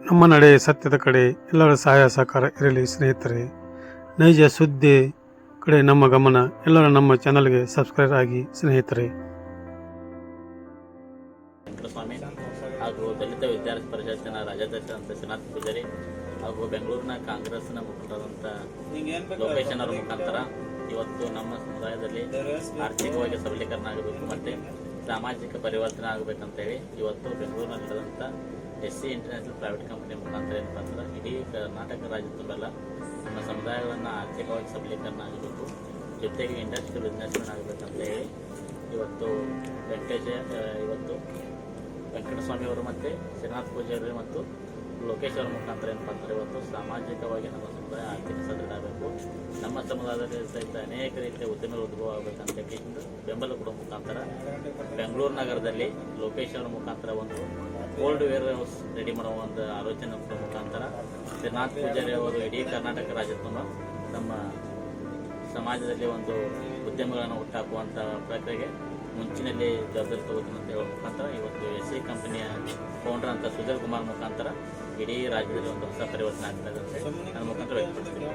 ನಮ್ಮ ನಡೆ ಸತ್ಯದ ಕಡೆ ಎಲ್ಲರ ಸಹಾಯ ಸಹಕಾರ ಇರಲಿ ಸ್ನೇಹಿತರೆ. ನೈಜ ಸುದ್ದಿ ಕಡೆ ನಮ್ಮ ಗಮನ. ಎಲ್ಲರ ನಮ್ಮ ಚಾನಲ್ಗೆ ಸಬ್ಸ್ಕ್ರೈಬ್ ಆಗಿ ಸ್ನೇಹಿತರೆ. ವೆಂಕಟಸ್ವಾಮಿ ಹಾಗೂ ದಲಿತ ವಿದ್ಯಾರ್ಥಿ ಪರಿಷತ್ತಿನ ರಾಜ್ಯಾಧ್ಯಕ್ಷರಾದಂಥ ಶ್ರೀನಾಥ್ ಪೂಜಾರಿ ಹಾಗೂ ಬೆಂಗಳೂರಿನ ಕಾಂಗ್ರೆಸ್ನ ಮುಖಂಡರಾದಂಥ ಲೋಕೇಶನ್ ಅವರ ಮುಖಾಂತರ ಇವತ್ತು ನಮ್ಮ ಸಮುದಾಯದಲ್ಲಿ ಆರ್ಥಿಕವಾಗಿ ಸಬಲೀಕರಣ ಆಗಬೇಕು ಮತ್ತು ಸಾಮಾಜಿಕ ಪರಿವರ್ತನೆ ಆಗಬೇಕಂತೇಳಿ ಇವತ್ತು ಬೆಂಗಳೂರಿನಲ್ಲಿ ನಡೆದಂಥ SC ಇಂಟರ್ನ್ಯಾಷನಲ್ ಪ್ರೈವೇಟ್ ಕಂಪನಿ ಮುಖಾಂತರ ಏನಪ್ಪ ಅಂದ್ರೆ ಇಡೀ ಕರ್ನಾಟಕ ರಾಜ್ಯ ತುಂಬೆಲ್ಲ ನಮ್ಮ ಸಮುದಾಯಗಳನ್ನು ಆರ್ಥಿಕವಾಗಿ ಸಬಲೀಕರಣ ಆಗಬೇಕು, ಜೊತೆಗೆ ಇಂಡಸ್ಟ್ರಿಯಲ್ ಬಿಸ್ನೆಸ್ಮೆಂಟ್ ಆಗಬೇಕಂತ ಹೇಳಿ ಇವತ್ತು ವೆಂಕಟಸ್ವಾಮಿ ಅವರು ಮತ್ತು ಶ್ರೀನಾಥ್ ಪೂಜಾರಿ ಮತ್ತು ಲೋಕೇಶ್ ಅವರ ಮುಖಾಂತರ ಏನಪ್ಪ ಅಂದ್ರೆ ಇವತ್ತು ಸಾಮಾಜಿಕವಾಗಿ ನಮ್ಮ ಸಮುದಾಯ ಆರ್ಥಿಕ ಸದೃಢ ಆಗಬೇಕು, ನಮ್ಮ ಸಮುದಾಯದಲ್ಲಿ ಸಹಿತ ಅನೇಕ ರೀತಿಯ ಉದ್ಯಮಗಳು ಉದ್ಭವ ಆಗಬೇಕಂತ ಬೆಂಬಲ ಕೊಡುವ ಮುಖಾಂತರ ಬೆಂಗಳೂರು ನಗರದಲ್ಲಿ ಲೋಕೇಶ್ ಅವರ ಮುಖಾಂತರ ಒಂದು ಕೋಲ್ಡ್ ವೇರ್ ಹೌಸ್ ರೆಡಿ ಮಾಡುವ ಒಂದು ಆಲೋಚನೆ ಕೊಡುವ ಮುಖಾಂತರ ಶ್ರೀನಾಥ್ ಪೂಜಾರಿ ಅವರು ಇಡೀ ಕರ್ನಾಟಕ ರಾಜ್ಯ ತುಂಬ ನಮ್ಮ ಸಮಾಜದಲ್ಲಿ ಒಂದು ಉದ್ಯಮಗಳನ್ನು ಹುಟ್ಟಾಕುವಂಥ ಪ್ರಕ್ರಿಯೆಗೆ ಮುಂಚಿನಲ್ಲಿ ಜವಾಬ್ದಾರಿ ತಗೋತೀನಿ ಅಂತ ಹೇಳುವ ಮುಖಾಂತರ ಇವತ್ತು SC ಕಂಪನಿಯ ಫೌಂಡರ್ ಅಂತ ಸುಧೀರ್ ಕುಮಾರ್ ಮುಖಾಂತರ ಇಡೀ ರಾಜ್ಯದಲ್ಲಿ ಒಂದು ಹೊಸ ಪರಿವರ್ತನೆ ಆಗ್ತದೆ ಅಂತ ನನ್ನ ಮುಖಾಂತರ ವ್ಯಕ್ತಪಡಿಸ್ತೀನಿ.